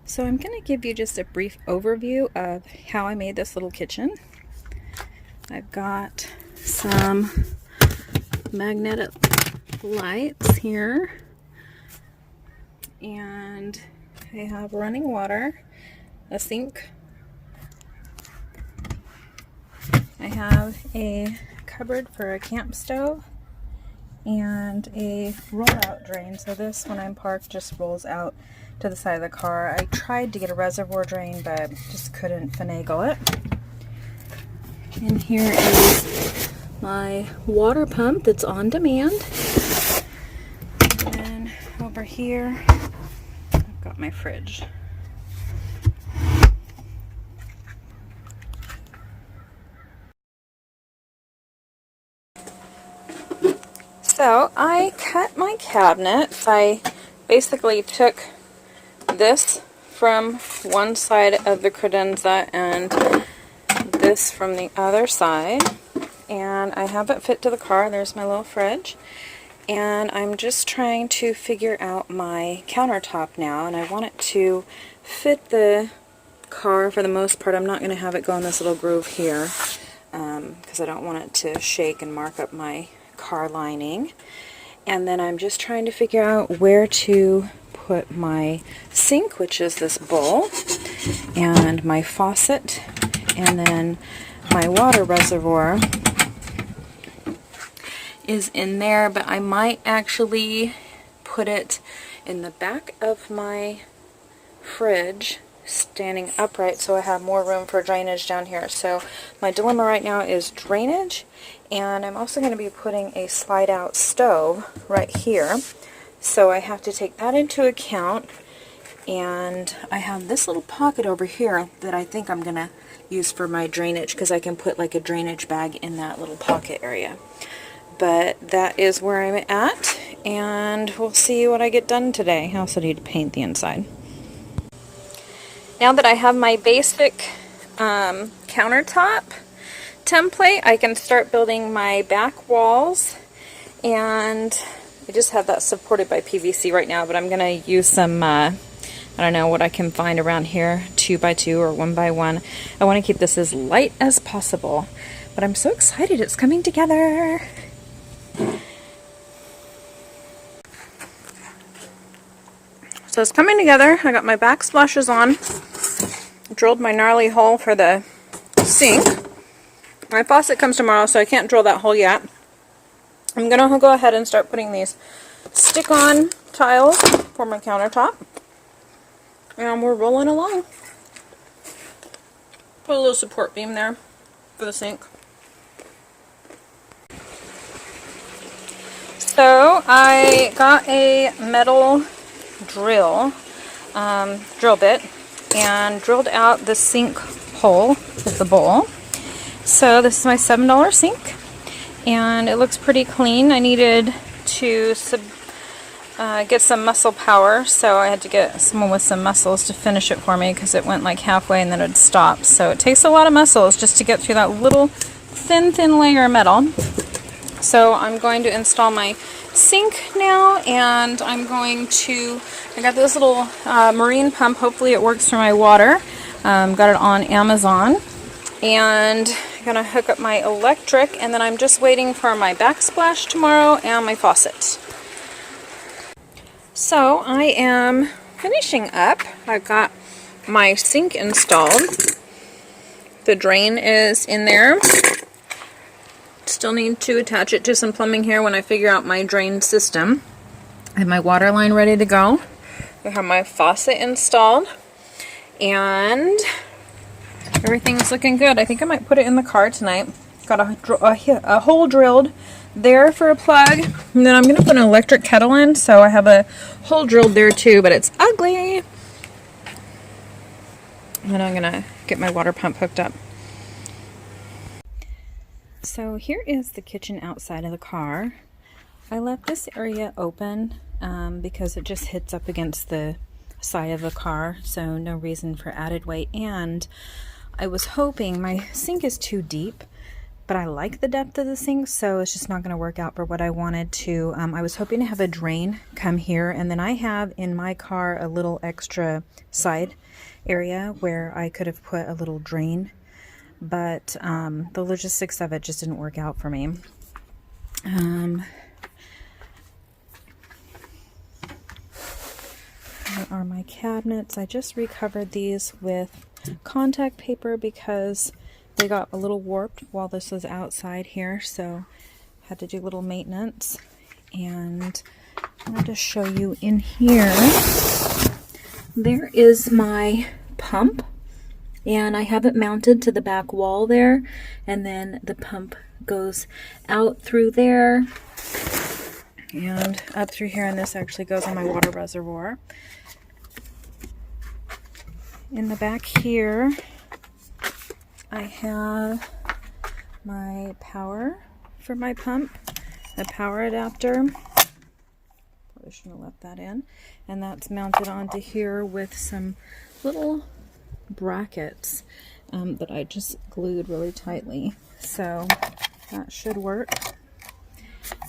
So I'm going to give you just a brief overview of how I made this little kitchen. I've got some magnetic lights here, and I have running water, a sink. I have a cupboard for a camp stove and a roll-out drain. So this, when I'm parked, just rolls out to the side of the car. I tried to get a reservoir drain, but just couldn't finagle it. And here is my water pump that's on demand. And then over here, I've got my fridge. So I cut my cabinets. I basically took this from one side of the credenza and this from the other side, and I have it fit to the car. There's my little fridge, and I'm just trying to figure out my countertop now, and I want it to fit the car for the most part. I'm not going to have it go in this little groove here because I don't want it to shake and mark up my car lining. And then I'm just trying to figure out where to put my sink, which is this bowl, and my faucet, and then my water reservoir is in there, but I might actually put it in the back of my fridge, standing upright, so I have more room for drainage down here. So my dilemma right now is drainage, and I'm also going to be putting a slide out stove right here, so I have to take that into account. And I have this little pocket over here that I think I'm going to use for my drainage, because I can put like a drainage bag in that little pocket area. But that is where I'm at, and we'll see what I get done today. I also need to paint the inside. Now that I have my basic countertop template, I can start building my back walls, and I just have that supported by PVC right now, but I'm going to use some, I don't know what I can find around here, 2x2 or 1x1. I want to keep this as light as possible, but I'm so excited it's coming together. So it's coming together. I got my backsplashes on, drilled my gnarly hole for the sink. My faucet comes tomorrow, so I can't drill that hole yet. I'm going to go ahead and start putting these stick-on tiles for my countertop. And we're rolling along. Put a little support beam there for the sink. So I got a metal drill bit and drilled out the sink hole with the bowl. So this is my $7 sink, and it looks pretty clean. I needed to get some muscle power, so I had to get someone with some muscles to finish it for me, because it went like halfway and then it stopped. So it takes a lot of muscles just to get through that little thin layer of metal. So I'm going to install my sink now, and I got this little marine pump. Hopefully it works for my water. Got it on Amazon, and I'm gonna hook up my electric, and then I'm just waiting for my backsplash tomorrow and my faucet. So I am finishing up. I've got my sink installed. The drain is in there. Still need to attach it to some plumbing here when I figure out my drain system. I have my water line ready to go. I have my faucet installed, and everything's looking good. I think I might put it in the car tonight. Got a hole drilled there for a plug, and then I'm going to put an electric kettle in, so I have a hole drilled there too, but it's ugly. And then I'm going to get my water pump hooked up. So here is the kitchen outside of the car. I left this area open because it just hits up against the side of the car, so no reason for added weight. And I was hoping, my sink is too deep, but I like the depth of the sink, so it's just not going to work out for what I wanted to. I was hoping to have a drain come here, and then I have in my car a little extra side area where I could have put a little drain, but the logistics of it just didn't work out for me. Here are my cabinets. I just recovered these with contact paper because they got a little warped while this was outside here, so had to do little maintenance. And I want to show you in here, there is my pump, and I have it mounted to the back wall there, and then the pump goes out through there and up through here, and this actually goes on my water reservoir. In the back here, I have my power for my pump, a power adapter. Probably shouldn't have left that in. And that's mounted onto here with some little brackets that I just glued really tightly. So that should work.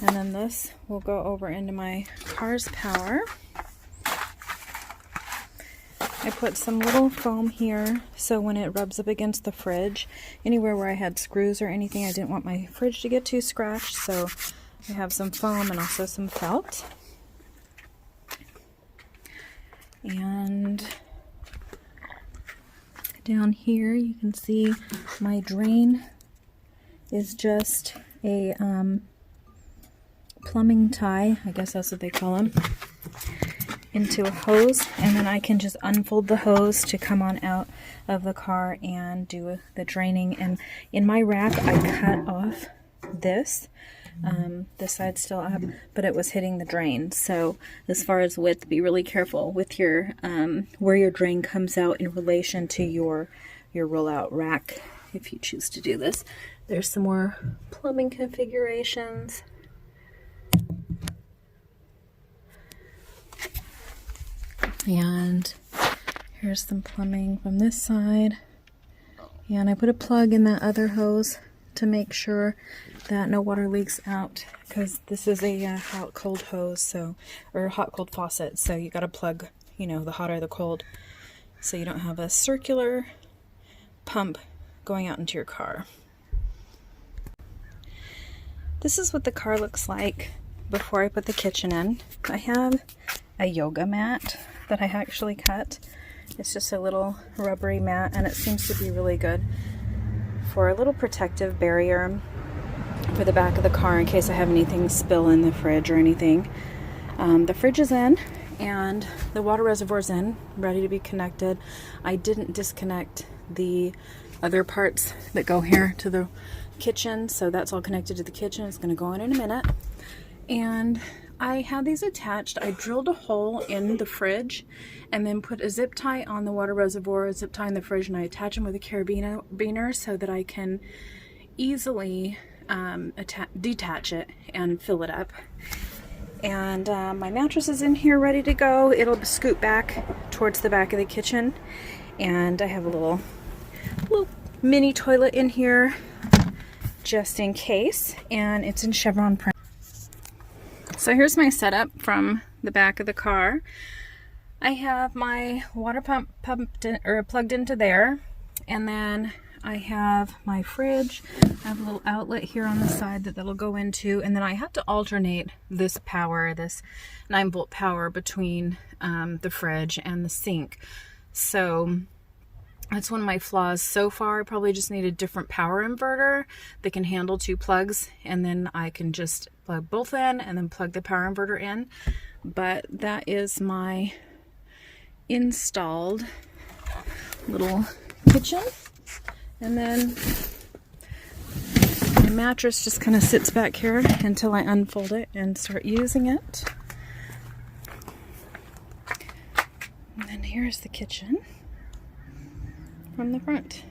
And then this will go over into my car's power. I put some little foam here so when it rubs up against the fridge, anywhere where I had screws or anything, I didn't want my fridge to get too scratched, so I have some foam and also some felt. And down here you can see my drain is just a plumbing tie, I guess that's what they call them, into a hose, and then I can just unfold the hose to come on out of the car and do the draining. And in my rack I cut off this side's still up, but it was hitting the drain. So as far as width, be really careful with your where your drain comes out in relation to your roll-out rack if you choose to do this. There's some more plumbing configurations. And here's some plumbing from this side. And I put a plug in that other hose to make sure that no water leaks out, because this is a hot-cold hose, so, or hot-cold faucet, so you got to plug, you know, the hot or the cold, so you don't have a circular pump going out into your car. This is what the car looks like before I put the kitchen in. I have a yoga mat that I actually cut. It's just a little rubbery mat, and it seems to be really good for a little protective barrier for the back of the car in case I have anything spill in the fridge or anything. The fridge is in and the water reservoir's in, ready to be connected. I didn't disconnect the other parts that go here to the kitchen, so that's all connected to the kitchen. It's going to go in a minute. And I have these attached. I drilled a hole in the fridge and then put a zip tie on the water reservoir, a zip tie in the fridge, and I attach them with a carabiner so that I can easily detach it and fill it up. And my mattress is in here ready to go. It'll scoot back towards the back of the kitchen. And I have a little mini toilet in here just in case, and it's in chevron print. So here's my setup from the back of the car. I have my water pump plugged into there, and then I have my fridge. I have a little outlet here on the side that'll go into, and then I have to alternate this power, this 9-volt power between the fridge and the sink. So that's one of my flaws so far. I probably just need a different power inverter that can handle 2 plugs, and then I can just plug both in and then plug the power inverter in. But that is my installed little kitchen. And then my mattress just kind of sits back here until I unfold it and start using it. And then here's the kitchen from the front.